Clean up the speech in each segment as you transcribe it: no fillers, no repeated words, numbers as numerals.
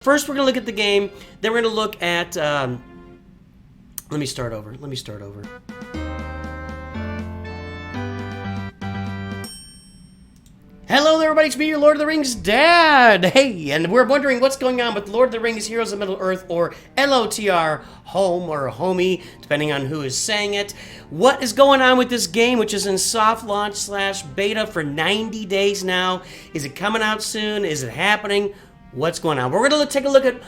First, we're going to look at the game. Then we're going to look at... let me start over. Hello there, everybody. It's me, your Lord of the Rings dad. Hey, and we're wondering what's going on with Lord of the Rings Heroes of Middle-earth, or LOTR Home, or Homie, depending on who is saying it. What is going on with this game, which is in soft launch / beta for 90 days now? Is it coming out soon? Is it happening? What's going on? We're going to take a look at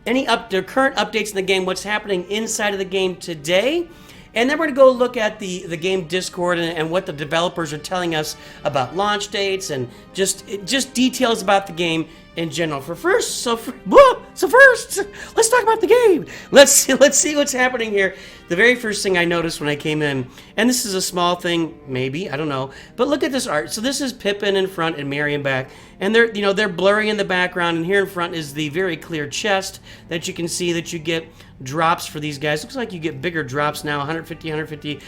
any current updates in the game, what's happening inside of the game today, and then we're going to go look at the game Discord and what the developers are telling us about launch dates and just details about the game in general. First, let's talk about the game. Let's see what's happening here. The very first thing I noticed when I came in, and this is a small thing, maybe, I don't know, but look at this art. So this is Pippin in front and Merry in back, and they're blurry in the background, and here in front is the very clear chest that you can see that you get drops for these guys. Looks like you get bigger drops now, 150, 150.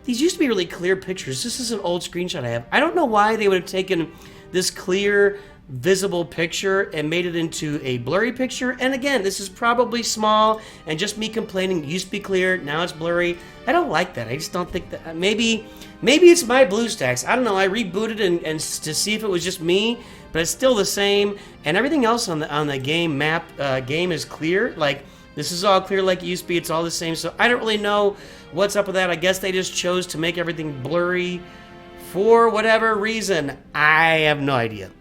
These used to be really clear pictures. This is an old screenshot I have. I don't know why they would have taken this clear visible picture and made it into a blurry picture. And again, this is probably small and just me complaining. It used to be clear, now it's blurry. I don't like that. I just don't think that. Maybe it's my BlueStacks. I don't know. I rebooted and to see if it was just me, but it's still the same. And everything else on the game game is clear. Like, this is all clear like it used to be. It's all the same. So I don't really know what's up with that. I guess they just chose to make everything blurry for whatever reason. I have no idea.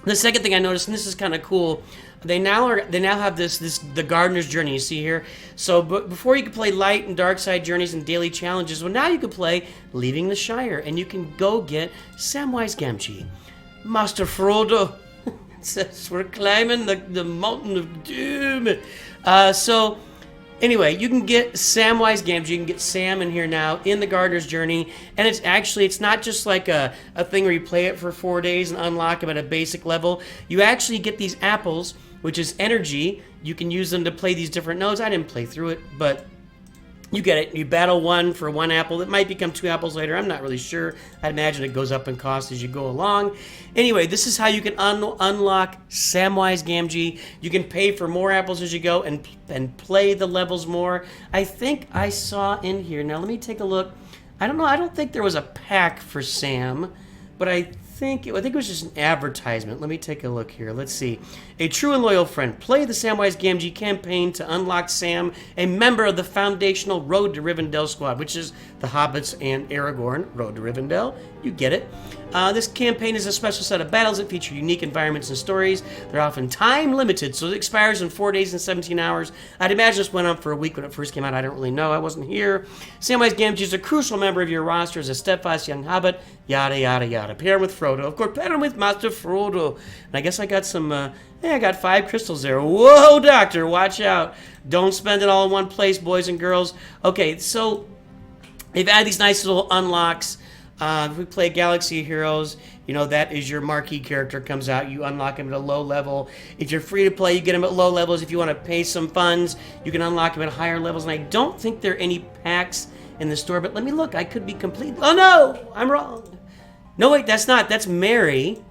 The second thing I noticed, and this is kind of cool, they now have the Gardener's Journey. You see here. So before you could play light and dark side journeys and daily challenges, well, now you can play Leaving the Shire, and you can go get Samwise Gamgee, Master Frodo. Says we're climbing the mountain of doom. So anyway, you can get Samwise Gamgee. You can get Sam in here now in the Gardener's Journey, and it's not just like a thing where you play it for 4 days and unlock them at a basic level. You actually get these apples, which is energy. You can use them to play these different nodes. I didn't play through it, but you get it. You battle one for 1 apple. It might become 2 apples later. I'm not really sure. I'd imagine it goes up in cost as you go along. Anyway, this is how you can unlock Samwise Gamgee. You can pay for more apples as you go and play the levels more. I think I saw in here. Now, let me take a look. I don't know. I don't think there was a pack for Sam, but I think it was just an advertisement. Let me take a look here. Let's see. A true and loyal friend. Play the Samwise Gamgee campaign to unlock Sam, a member of the foundational Road to Rivendell squad, which is the Hobbits and Aragorn. Road to Rivendell. You get it. This campaign is a special set of battles that feature unique environments and stories. They're often time limited, so it expires in 4 days and 17 hours. I'd imagine this went on for a week when it first came out. I don't really know. I wasn't here. Samwise Gamgee is a crucial member of your roster as a steadfast young hobbit. Yada, yada, yada. Pair with Frodo. Of course, pair him with Master Frodo. And I guess I got some... I got 5 crystals there. Whoa, Doctor, watch out. Don't spend it all in one place, boys and girls. Okay, so they've added these nice little unlocks. If we play Galaxy Heroes, that is your marquee character comes out. You unlock him at a low level. If you're free to play, you get him at low levels. If you want to pay some funds, you can unlock him at higher levels. And I don't think there are any packs in the store, but let me look. I could be complete. Oh, no, I'm wrong. No, wait, that's not. That's Merry.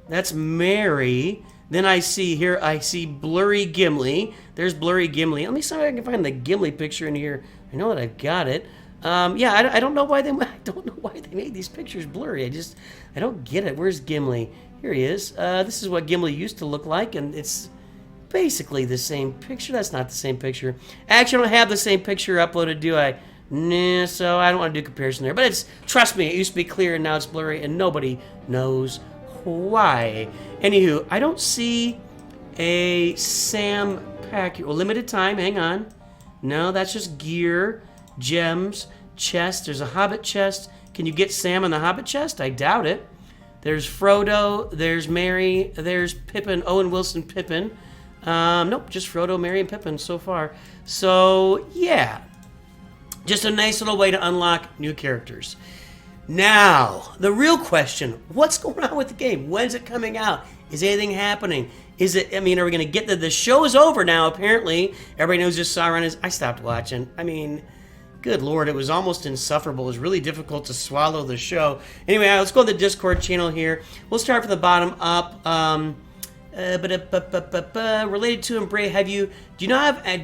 That's Merry. Then I see Blurry Gimli. There's Blurry Gimli. Let me see if I can find the Gimli picture in here. I know that I've got it. I don't know why they made these pictures blurry. I don't get it. Where's Gimli? Here he is. This is what Gimli used to look like, and it's basically the same picture. That's not the same picture. Actually, I don't have the same picture uploaded, do I? Nah, so I don't want to do comparison there. But trust me, it used to be clear, and now it's blurry, and nobody knows why. Anywho, I don't see a Sam pack here. Well, limited time. Hang on. No, that's just gear, gems, chest. There's a Hobbit chest. Can you get Sam in the Hobbit chest? I doubt it. There's Frodo. There's Merry. There's Pippin. Owen Wilson Pippin. Nope, just Frodo, Merry, and Pippin so far. So, yeah. Just a nice little way to unlock new characters. Now, the real question, what's going on with the game? When's it coming out? Is anything happening? Are we going to get the show is over now, apparently. Everybody knows this Sauron is. I stopped watching. Good Lord, it was almost insufferable. It was really difficult to swallow the show. Anyway, let's go to the Discord channel here. We'll start from the bottom up. Related to Embrace,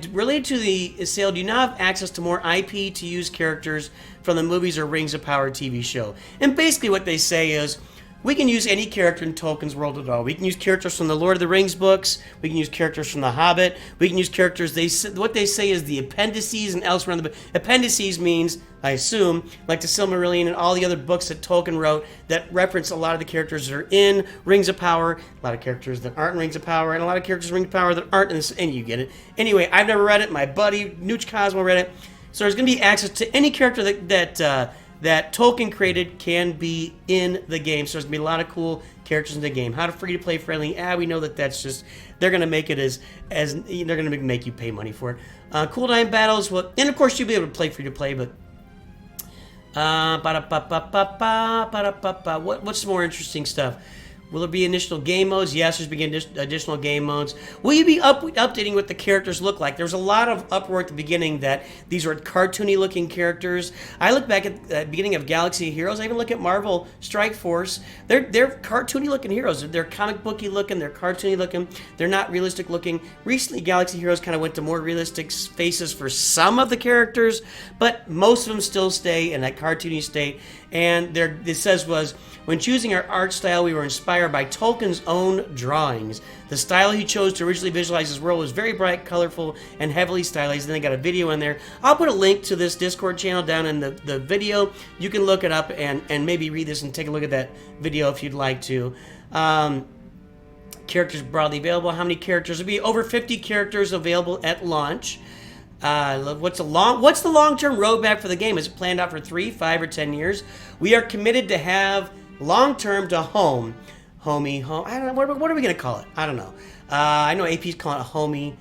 related to the sale, do you now have access to more IP to use characters from the movies or Rings of Power TV show? And basically what they say is, we can use any character in Tolkien's world at all. We can use characters from the Lord of the Rings books. We can use characters from The Hobbit. We can use characters. What they say is the appendices and elsewhere in the book. Appendices means, I assume, like the Silmarillion and all the other books that Tolkien wrote that reference a lot of the characters that are in Rings of Power, a lot of characters that aren't in Rings of Power, and a lot of characters in Rings of Power that aren't in this. And you get it. Anyway, I've never read it. My buddy Nooch Cosmo read it. So there's going to be access to any character that Tolkien created can be in the game. So there's going to be a lot of cool characters in the game. How to free to play friendly? We know that's just, they're going to make it as they're going to make you pay money for it. Cooldown battles, well, and of course you'll be able to play free to play, but what's some more interesting stuff? Will there be additional game modes? Yes, there's being additional game modes. Will you be updating what the characters look like? There was a lot of uproar at the beginning that these were cartoony looking characters. I look back at the beginning of Galaxy of Heroes. I even look at Marvel Strike Force. They're cartoony looking heroes. They're comic booky looking. They're cartoony looking. They're not realistic looking. Recently, Galaxy of Heroes kind of went to more realistic faces for some of the characters, but most of them still stay in that cartoony state. And it says was, when choosing our art style, we were inspired by Tolkien's own drawings. The style he chose to originally visualize his world was very bright, colorful, and heavily stylized. And they got a video in there. I'll put a link to this Discord channel down in the video. You can look it up and maybe read this and take a look at that video if you'd like to. Characters broadly available. How many characters? There'll be over 50 characters available at launch. What's the long-term roadmap for the game? Is it planned out for 3, 5, or 10 years? We are committed to have long-term to home. Homie, home. I don't know. What are we going to call it? I don't know. I know AP's calling it homie.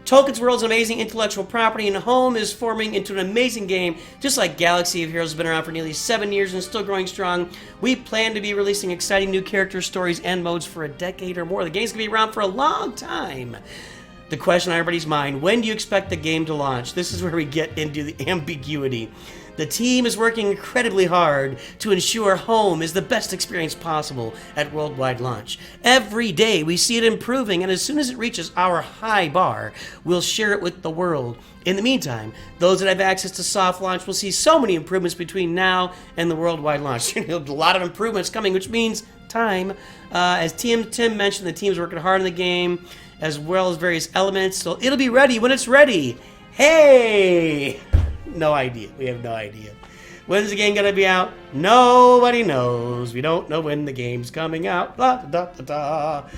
Tolkien's world is an amazing intellectual property, and Home is forming into an amazing game, just like Galaxy of Heroes has been around for nearly 7 years and still growing strong. We plan to be releasing exciting new characters, stories, and modes for a decade or more. The game's going to be around for a long time. The question on everybody's mind, when do you expect the game to launch? This is where we get into the ambiguity. The team is working incredibly hard to ensure Home is the best experience possible at worldwide launch. Every day we see it improving, and as soon as it reaches our high bar, we'll share it with the world. In the meantime, those that have access to soft launch will see so many improvements between now and the worldwide launch. A lot of improvements coming, which means time. As Tim mentioned, the team's working hard on the game, as well as various elements, so it'll be ready when it's ready. Hey! No idea. We have no idea. When's the game going to be out? Nobody knows. We don't know when the game's coming out. Blah, da, da, da.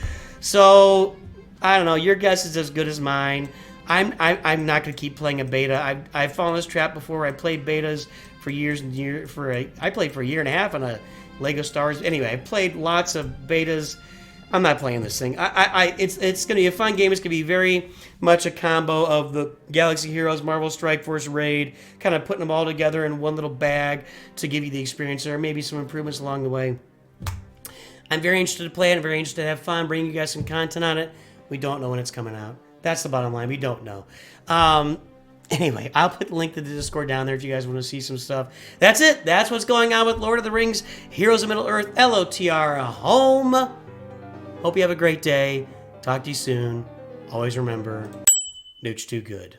So, I don't know. Your guess is as good as mine. I'm not going to keep playing a beta. I've fallen in this trap before. I played betas for years and years. I played for a year and a half on a Lego Star Wars. Anyway, I played lots of betas. I'm not playing this thing. It's going to be a fun game. It's going to be very much a combo of the Galaxy Heroes, Marvel Strike Force Raid, kind of putting them all together in one little bag to give you the experience. There may be some improvements along the way. I'm very interested to play it. I'm very interested to have fun, bring you guys some content on it. We don't know when it's coming out. That's the bottom line. We don't know. Anyway, I'll put the link to the Discord down there if you guys want to see some stuff. That's it. That's what's going on with Lord of the Rings, Heroes of Middle-earth, LOTR Home. Hope you have a great day. Talk to you soon. Always remember, Nooch too good.